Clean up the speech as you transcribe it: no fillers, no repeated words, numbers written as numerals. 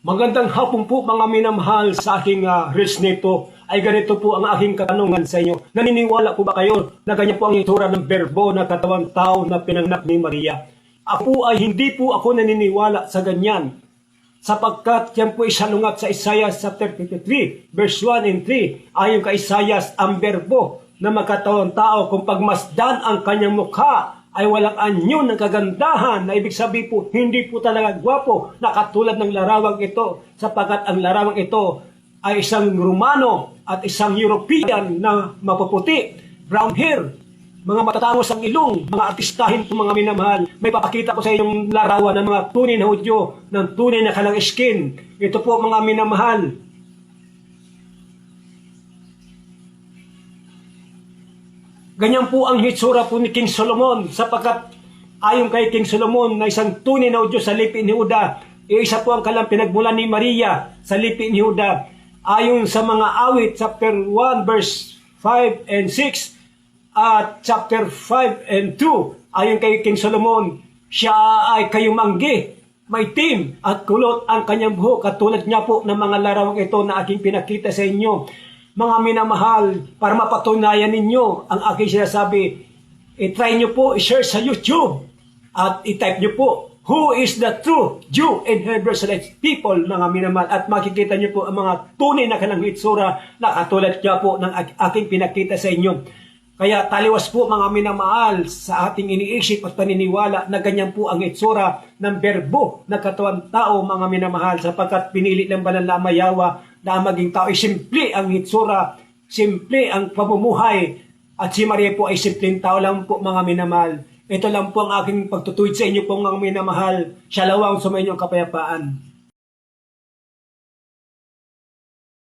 Magandang hapon po mga minamahal sa aking reels nito. Ay ganito po ang aking katanungan sa inyo. Naniniwala po ba kayo na ganyan po ang itsura ng berbo na katawang tao na pinanganak ni Maria? Ako ay hindi po ako naniniwala sa ganyan. Sapagkat yan po isalungat sa Isaiah chapter 53, verse 1 and 3. Ayon kay Isaiah, ang berbo na magkatawang tao kung pagmasdan ang kanyang mukha ay walang anyo ng kagandahan, na ibig sabihin po, hindi po talaga gwapo na katulad ng larawang ito, sapagkat ang larawang ito ay isang Romano at isang European na mapuputi, brown hair, mga matatangos ang ilong, mga artistahin po mga minamahal. May papakita ko sa inyong larawan ng mga tunay na Hudyo, ng tunay na kalang skin. Ito po mga minamahal. Ganyan po ang hitsura po ni King Solomon, sapagkat ayon kay King Solomon na isang tunay na Diyos sa lipi ni Juda, isa po ang kalang pinagmulan ni Maria sa lipi ni Juda. Ayon sa mga awit, chapter 1 verse 5 and 6 at chapter 5 and 2, ayon kay King Solomon, siya ay kayumanggi, maitim at kulot ang kanyang buhok, katulad niya po ng mga larawang ito na aking pinakita sa inyo. Mga minamahal, para mapatunayan ninyo ang aking sinasabi, i-try nyo po, i-share sa YouTube at i-type nyo po, who is the true Jew and Hebrew Israelite people, mga minamahal, at makikita nyo po ang mga tunay na kanang hitsura na katulad niya po ng aking pinakita sa inyo. Kaya taliwas po mga minamahal sa ating iniisip at paniniwala na ganyan po ang itsura ng berbo na katawang tao, mga minamahal, sapagkat pinili ng banal na Amayawa na maging tao ay simple ang itsura, simple ang pamumuhay, at si Maria po ay simpleng tao lang po mga minamahal. Ito lang po ang aking pagtutuwid sa inyo po mga minamahal. Shalawang sa inyong kapayapaan.